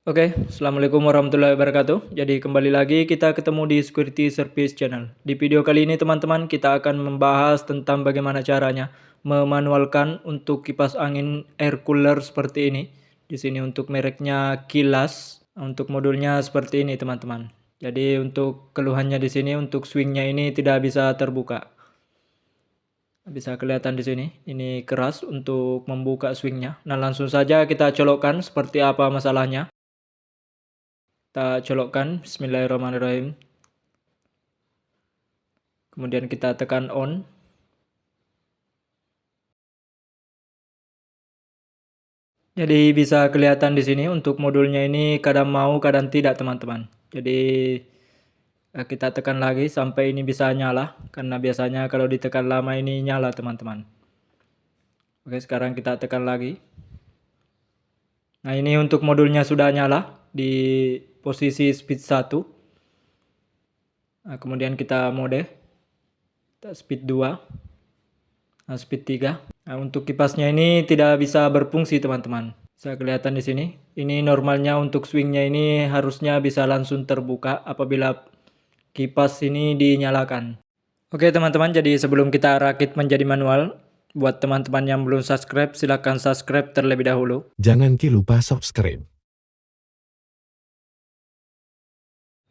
Oke, Assalamualaikum warahmatullahi wabarakatuh. Jadi kembali lagi kita ketemu di Security Service Channel. Di video kali ini teman-teman kita akan membahas tentang bagaimana caranya memanualkan untuk kipas angin air cooler seperti ini. Di sini untuk mereknya Kilas, untuk modulnya seperti ini teman-teman. Jadi untuk keluhannya di sini untuk swingnya ini tidak bisa terbuka. Bisa kelihatan di sini, ini keras untuk membuka swingnya. Nah langsung saja kita colokkan seperti apa masalahnya. Kita colokkan, bismillahirrahmanirrahim. Kemudian kita tekan on. Jadi bisa kelihatan di sini untuk modulnya ini kadang mau kadang tidak teman-teman. Jadi kita tekan lagi sampai ini bisa nyala. Karena biasanya kalau ditekan lama ini nyala teman-teman. Oke, sekarang kita tekan lagi. Nah ini untuk modulnya sudah nyala di posisi speed 1. Nah, kemudian kita mode speed 2. Nah, speed 3. Nah, untuk kipasnya ini tidak bisa berfungsi teman-teman. Bisa kelihatan di sini. Ini normalnya untuk swingnya ini harusnya bisa langsung terbuka apabila kipas ini dinyalakan. Oke teman-teman, jadi sebelum kita rakit menjadi manual, buat teman-teman yang belum subscribe, silahkan subscribe terlebih dahulu. Jangan lupa subscribe.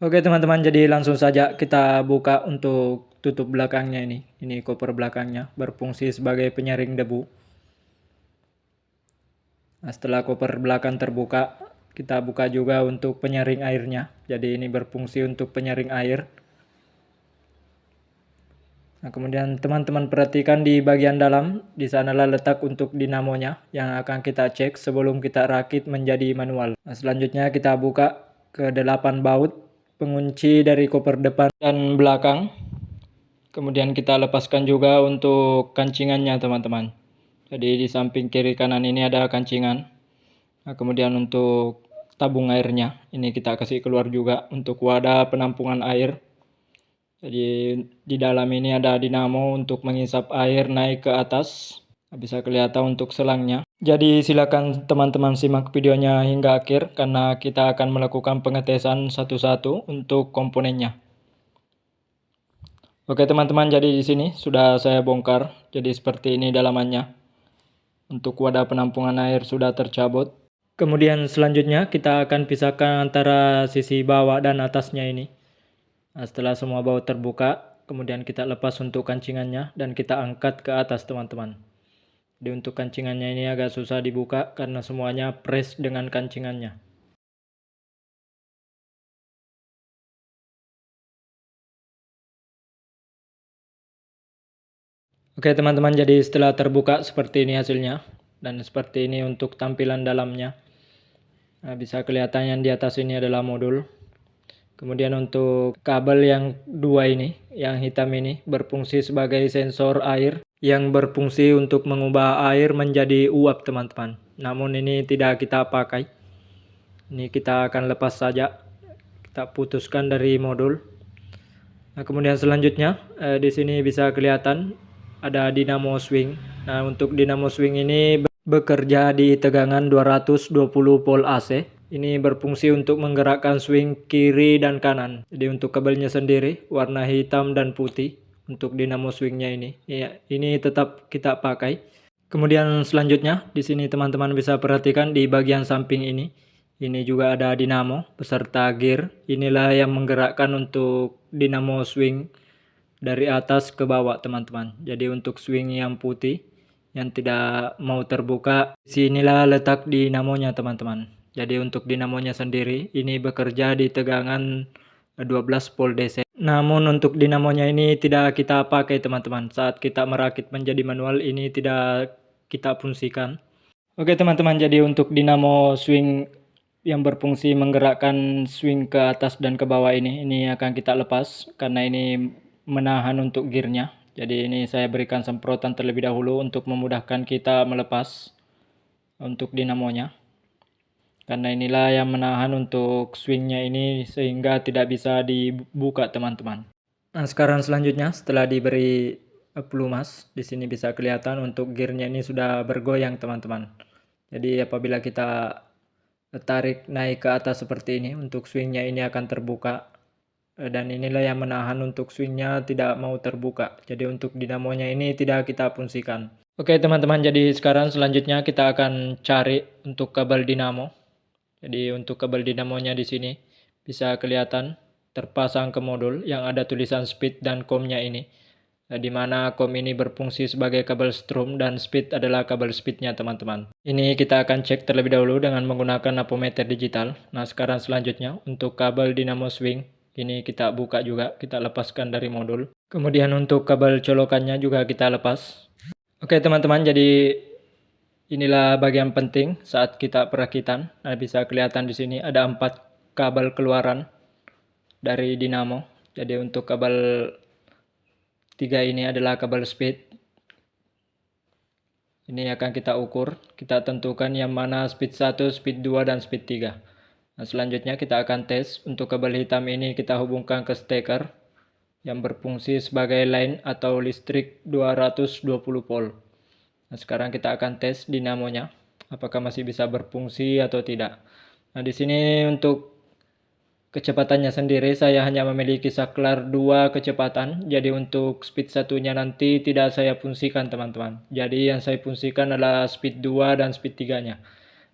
Oke teman-teman, jadi langsung saja kita buka untuk tutup belakangnya ini. Ini koper belakangnya, berfungsi sebagai penyaring debu. Nah, setelah koper belakang terbuka, kita buka juga untuk penyaring airnya. Jadi ini berfungsi untuk penyaring air. Nah, kemudian teman-teman perhatikan di bagian dalam, di sanalah letak untuk dinamonya yang akan kita cek sebelum kita rakit menjadi manual. Nah, selanjutnya kita buka ke 8 baut pengunci dari koper depan dan belakang. Kemudian kita lepaskan juga untuk kancingannya teman-teman. Jadi di samping kiri kanan ini ada kancingan. Nah, kemudian untuk tabung airnya ini kita kasih keluar juga untuk wadah penampungan air. Jadi di dalam ini ada dinamo untuk mengisap air naik ke atas. Bisa kelihatan untuk selangnya. Jadi silakan teman-teman simak videonya hingga akhir karena kita akan melakukan pengetesan satu-satu untuk komponennya. Oke teman-teman, jadi di sini sudah saya bongkar. Jadi seperti ini dalamannya. Untuk wadah penampungan air sudah tercabut. Kemudian selanjutnya kita akan pisahkan antara sisi bawah dan atasnya ini. Nah, setelah semua baut terbuka, kemudian kita lepas untuk kancingannya dan kita angkat ke atas teman-teman. Jadi untuk kancingannya ini agak susah dibuka karena semuanya press dengan kancingannya. Oke teman-teman, jadi setelah terbuka seperti ini hasilnya. Dan seperti ini untuk tampilan dalamnya. Nah, bisa kelihatan yang di atas ini adalah modul. Kemudian untuk kabel yang dua ini, yang hitam ini berfungsi sebagai sensor air yang berfungsi untuk mengubah air menjadi uap teman-teman. Namun ini tidak kita pakai. Ini kita akan lepas saja. Kita putuskan dari modul. Nah, kemudian selanjutnya di sini bisa kelihatan ada dinamo swing. Nah, untuk dinamo swing ini bekerja di tegangan 220 volt AC. Ini berfungsi untuk menggerakkan swing kiri dan kanan. Jadi untuk kabelnya sendiri warna hitam dan putih untuk dinamo swingnya ini. Ya, ini tetap kita pakai. Kemudian selanjutnya di sini teman-teman bisa perhatikan di bagian samping ini. Ini juga ada dinamo beserta gear. Inilah yang menggerakkan untuk dinamo swing dari atas ke bawah teman-teman. Jadi untuk swing yang putih yang tidak mau terbuka, sinilah letak dinamonya teman-teman. Jadi untuk dinamonya sendiri ini bekerja di tegangan 12 volt DC. Namun untuk dinamonya ini tidak kita pakai teman-teman. Saat kita merakit menjadi manual ini tidak kita fungsikan. Oke teman-teman, jadi untuk dinamo swing yang berfungsi menggerakkan swing ke atas dan ke bawah ini akan kita lepas karena ini menahan untuk gearnya. Jadi ini saya berikan semprotan terlebih dahulu untuk memudahkan kita melepas untuk dinamonya. Karena inilah yang menahan untuk swingnya ini sehingga tidak bisa dibuka teman-teman. Nah sekarang selanjutnya setelah diberi pelumas, di sini bisa kelihatan untuk gearnya ini sudah bergoyang teman-teman. Jadi apabila kita tarik naik ke atas seperti ini, untuk swingnya ini akan terbuka. Dan inilah yang menahan untuk swingnya tidak mau terbuka. Jadi untuk dinamonya ini tidak kita fungsikan. Oke teman-teman, jadi sekarang selanjutnya kita akan cari untuk kabel dinamo. Jadi untuk kabel dinamonya di sini bisa kelihatan terpasang ke modul yang ada tulisan speed dan COM-nya ini. Di mana COM ini berfungsi sebagai kabel strum dan speed adalah kabel speednya teman-teman. Ini kita akan cek terlebih dahulu dengan menggunakan apometer digital. Nah sekarang selanjutnya untuk kabel dinamo swing ini kita buka juga, kita lepaskan dari modul. Kemudian untuk kabel colokannya juga kita lepas. Oke teman-teman, jadi inilah bagian penting saat kita perakitan. Nah bisa kelihatan di sini ada 4 kabel keluaran dari dinamo. Jadi untuk kabel 3 ini adalah kabel speed. Ini akan kita ukur, kita tentukan yang mana speed 1, speed 2, dan speed 3. Nah, selanjutnya kita akan tes. Untuk kabel hitam ini kita hubungkan ke steker yang berfungsi sebagai line atau listrik 220 volt. Nah, sekarang kita akan tes dinamonya, apakah masih bisa berfungsi atau tidak. Nah, di sini untuk kecepatannya sendiri saya hanya memiliki saklar 2 kecepatan. Jadi untuk speed satunya nanti tidak saya fungsikan teman-teman. Jadi yang saya fungsikan adalah speed 2 dan speed 3-nya.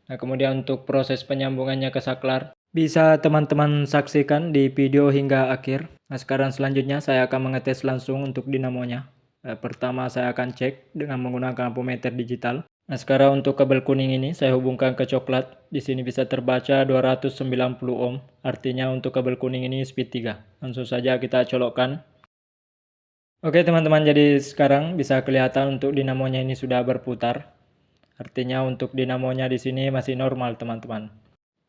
Nah kemudian untuk proses penyambungannya ke saklar bisa teman-teman saksikan di video hingga akhir. Nah sekarang selanjutnya saya akan mengetes langsung untuk dinamonya. Pertama saya akan cek dengan menggunakan ampermeter digital. Nah sekarang untuk kabel kuning ini saya hubungkan ke coklat. Di sini bisa terbaca 290 ohm. Artinya untuk kabel kuning ini speed 3. Langsung saja kita colokkan. Oke teman-teman, jadi sekarang bisa kelihatan untuk dinamonya ini sudah berputar. Artinya untuk dinamonya di sini masih normal teman-teman.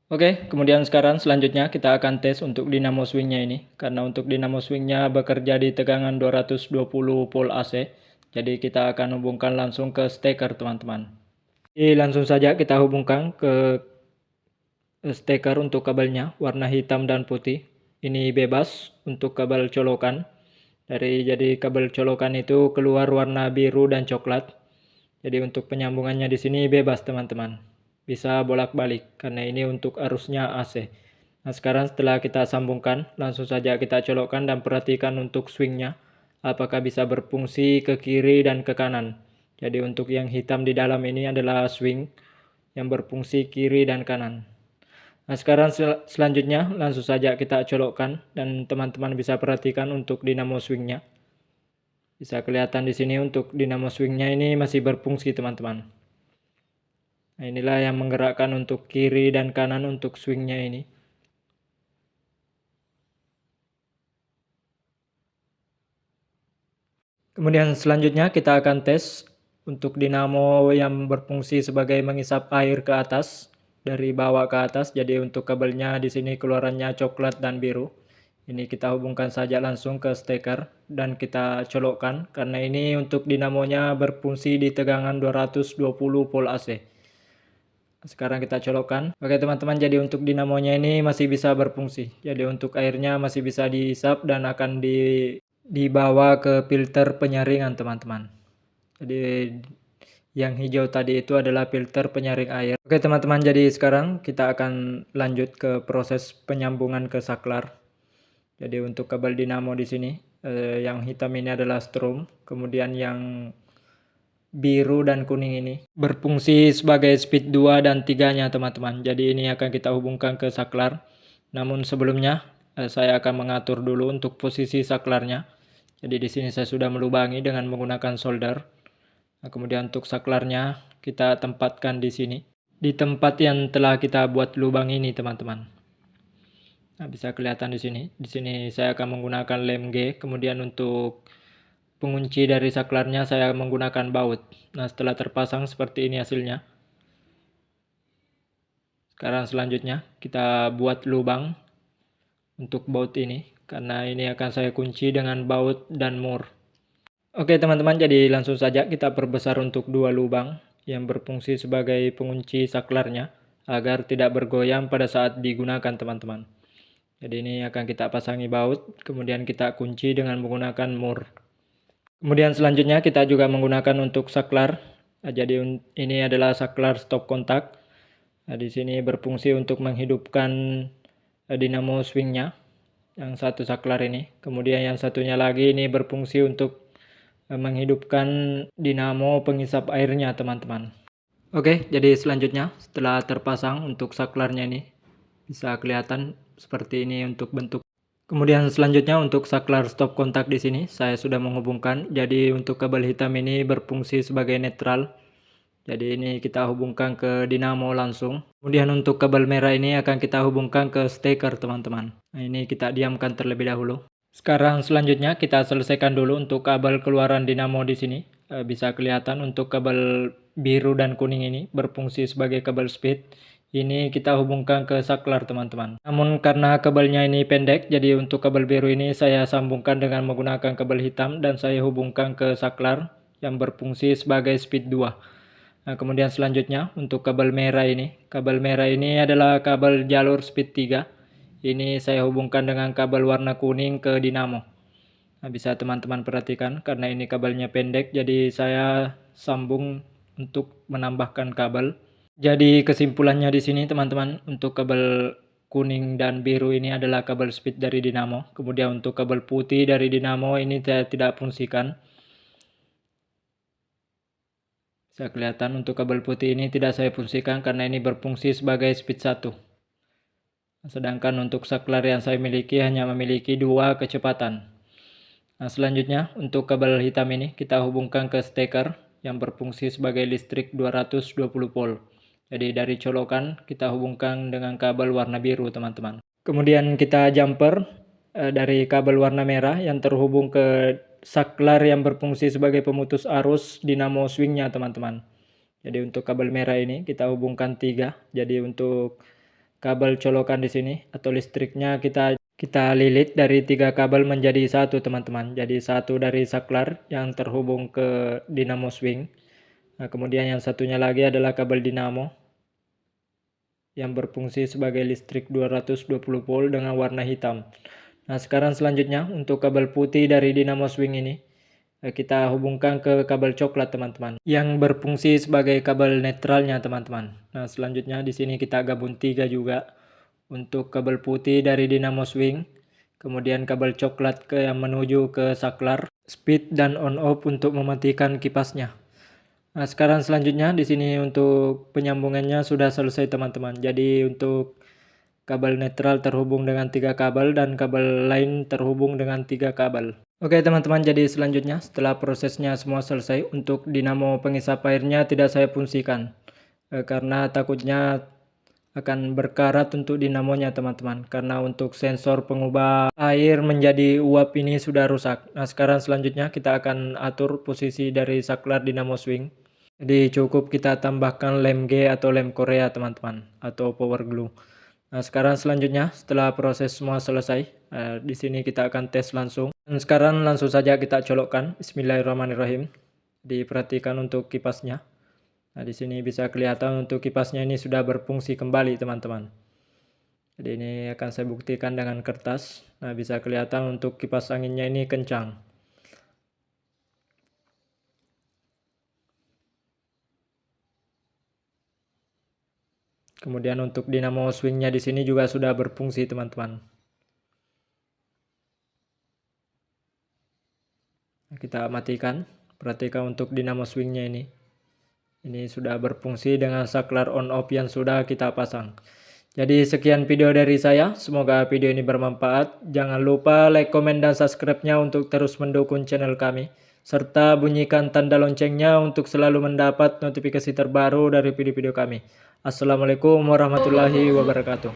Oke, kemudian sekarang selanjutnya kita akan tes untuk dinamo swingnya ini. Karena untuk dinamo swingnya bekerja di tegangan 220 volt AC. Jadi kita akan hubungkan langsung ke steker teman-teman. Jadi langsung saja kita hubungkan ke steker untuk kabelnya warna hitam dan putih. Ini bebas untuk kabel colokan. Jadi kabel colokan itu keluar warna biru dan coklat. Jadi untuk penyambungannya di sini bebas teman-teman. Bisa bolak-balik karena ini untuk arusnya AC. Nah sekarang setelah kita sambungkan, langsung saja kita colokkan dan perhatikan untuk swingnya. Apakah bisa berfungsi ke kiri dan ke kanan. Jadi untuk yang hitam di dalam ini adalah swing yang berfungsi kiri dan kanan. Nah sekarang selanjutnya langsung saja kita colokkan dan teman-teman bisa perhatikan untuk dinamo swingnya. Bisa kelihatan di sini untuk dinamo swingnya ini masih berfungsi teman-teman. Nah inilah yang menggerakkan untuk kiri dan kanan untuk swingnya ini. Kemudian selanjutnya kita akan tes untuk dinamo yang berfungsi sebagai mengisap air ke atas dari bawah ke atas. Jadi untuk kabelnya di sini keluarannya coklat dan biru. Ini kita hubungkan saja langsung ke steker dan kita colokkan karena ini untuk dinamonya berfungsi di tegangan 220 volt AC. Sekarang kita colokkan. Oke teman-teman, jadi untuk dinamonya ini masih bisa berfungsi. Jadi untuk airnya masih bisa diisap dan akan dibawa ke filter penyaringan teman-teman. Jadi yang hijau tadi itu adalah filter penyaring air. Oke teman-teman, jadi sekarang kita akan lanjut ke proses penyambungan ke saklar. Jadi untuk kabel dinamo di sini yang hitam ini adalah strum, kemudian yang biru dan kuning ini berfungsi sebagai speed 2 dan 3-nya teman-teman. Jadi ini akan kita hubungkan ke saklar. Namun sebelumnya saya akan mengatur dulu untuk posisi saklarnya. Jadi di sini saya sudah melubangi dengan menggunakan solder. Nah, kemudian untuk saklarnya kita tempatkan di sini, di tempat yang telah kita buat lubang ini teman-teman. Nah, bisa kelihatan di sini. Di sini saya akan menggunakan lem G. Kemudian untuk pengunci dari saklarnya saya menggunakan baut. Nah, setelah terpasang seperti ini hasilnya. Sekarang selanjutnya kita buat lubang untuk baut ini. Karena ini akan saya kunci dengan baut dan mur. Oke teman-teman, jadi langsung saja kita perbesar untuk 2 lubang yang berfungsi sebagai pengunci saklarnya agar tidak bergoyang pada saat digunakan teman-teman. Jadi ini akan kita pasangi baut, kemudian kita kunci dengan menggunakan mur. Kemudian selanjutnya kita juga menggunakan untuk saklar. Jadi ini adalah saklar stop kontak. Nah, di sini berfungsi untuk menghidupkan dinamo swingnya, yang satu saklar ini. Kemudian yang satunya lagi ini berfungsi untuk menghidupkan dinamo pengisap airnya, teman-teman. Oke, jadi selanjutnya setelah terpasang untuk saklarnya ini bisa kelihatan seperti ini untuk bentuk. Kemudian selanjutnya untuk saklar stop kontak di sini saya sudah menghubungkan. Jadi untuk kabel hitam ini berfungsi sebagai netral. Jadi ini kita hubungkan ke dinamo langsung. Kemudian untuk kabel merah ini akan kita hubungkan ke steker, teman-teman. Nah, ini kita diamkan terlebih dahulu. Sekarang selanjutnya kita selesaikan dulu untuk kabel keluaran dinamo di sini. Bisa kelihatan untuk kabel biru dan kuning ini berfungsi sebagai kabel speed. Ini kita hubungkan ke saklar, teman-teman. Namun karena kabelnya ini pendek, jadi untuk kabel biru ini saya sambungkan dengan menggunakan kabel hitam dan saya hubungkan ke saklar yang berfungsi sebagai speed 2. Nah, kemudian selanjutnya untuk kabel merah ini. Kabel merah ini adalah kabel jalur speed 3. Ini saya hubungkan dengan kabel warna kuning ke dinamo. Nah, bisa teman-teman perhatikan karena ini kabelnya pendek, jadi saya sambung untuk menambahkan kabel. Jadi kesimpulannya di sini, teman-teman, untuk kabel kuning dan biru ini adalah kabel speed dari dinamo. Kemudian untuk kabel putih dari dinamo ini saya tidak fungsikan. Bisa kelihatan untuk kabel putih ini tidak saya fungsikan karena ini berfungsi sebagai speed 1. Sedangkan untuk saklar yang saya miliki hanya memiliki 2 kecepatan. Nah, selanjutnya untuk kabel hitam ini kita hubungkan ke steker yang berfungsi sebagai listrik 220 volt. Jadi dari colokan kita hubungkan dengan kabel warna biru, teman-teman. Kemudian kita jumper dari kabel warna merah yang terhubung ke saklar yang berfungsi sebagai pemutus arus dinamo swingnya, teman-teman. Jadi untuk kabel merah ini kita hubungkan 3. Jadi untuk kabel colokan di sini atau listriknya kita lilit dari 3 kabel menjadi 1, teman-teman. Jadi 1 dari saklar yang terhubung ke dinamo swing. Nah, kemudian yang satunya lagi adalah kabel dinamo yang berfungsi sebagai listrik 220 volt dengan warna hitam. Nah, sekarang selanjutnya untuk kabel putih dari dinamo swing ini kita hubungkan ke kabel coklat, teman-teman, yang berfungsi sebagai kabel netralnya, teman-teman. Nah, selanjutnya di sini kita gabung 3 juga untuk kabel putih dari dinamo swing, kemudian kabel coklat yang menuju ke saklar speed dan on off untuk mematikan kipasnya. Nah, sekarang selanjutnya di sini untuk penyambungannya sudah selesai, teman-teman. Jadi untuk kabel netral terhubung dengan 3 kabel dan kabel lain terhubung dengan 3 kabel. Oke, teman-teman, jadi selanjutnya setelah prosesnya semua selesai, untuk dinamo pengisap airnya tidak saya fungsikan karena takutnya akan berkarat untuk dinamonya, teman-teman, karena untuk sensor pengubah air menjadi uap ini sudah rusak. Nah, sekarang selanjutnya kita akan atur posisi dari saklar dinamo swing. Jadi cukup kita tambahkan lem G atau lem Korea, teman-teman, atau power glue. Nah, sekarang selanjutnya setelah proses semua selesai, di sini kita akan tes langsung. Dan sekarang langsung saja kita colokkan. Bismillahirrahmanirrahim. Diperhatikan untuk kipasnya. Nah, di sini bisa kelihatan untuk kipasnya ini sudah berfungsi kembali, teman-teman. Jadi ini akan saya buktikan dengan kertas. Nah, bisa kelihatan untuk kipas anginnya ini kencang. Kemudian untuk dinamo swingnya di sini juga sudah berfungsi, teman-teman. Kita matikan. Perhatikan untuk dinamo swingnya ini. Ini sudah berfungsi dengan saklar on off yang sudah kita pasang. Jadi sekian video dari saya. Semoga video ini bermanfaat. Jangan lupa like, komen, dan subscribe-nya untuk terus mendukung channel kami. Serta bunyikan tanda loncengnya untuk selalu mendapat notifikasi terbaru dari video-video kami. Assalamualaikum warahmatullahi wabarakatuh.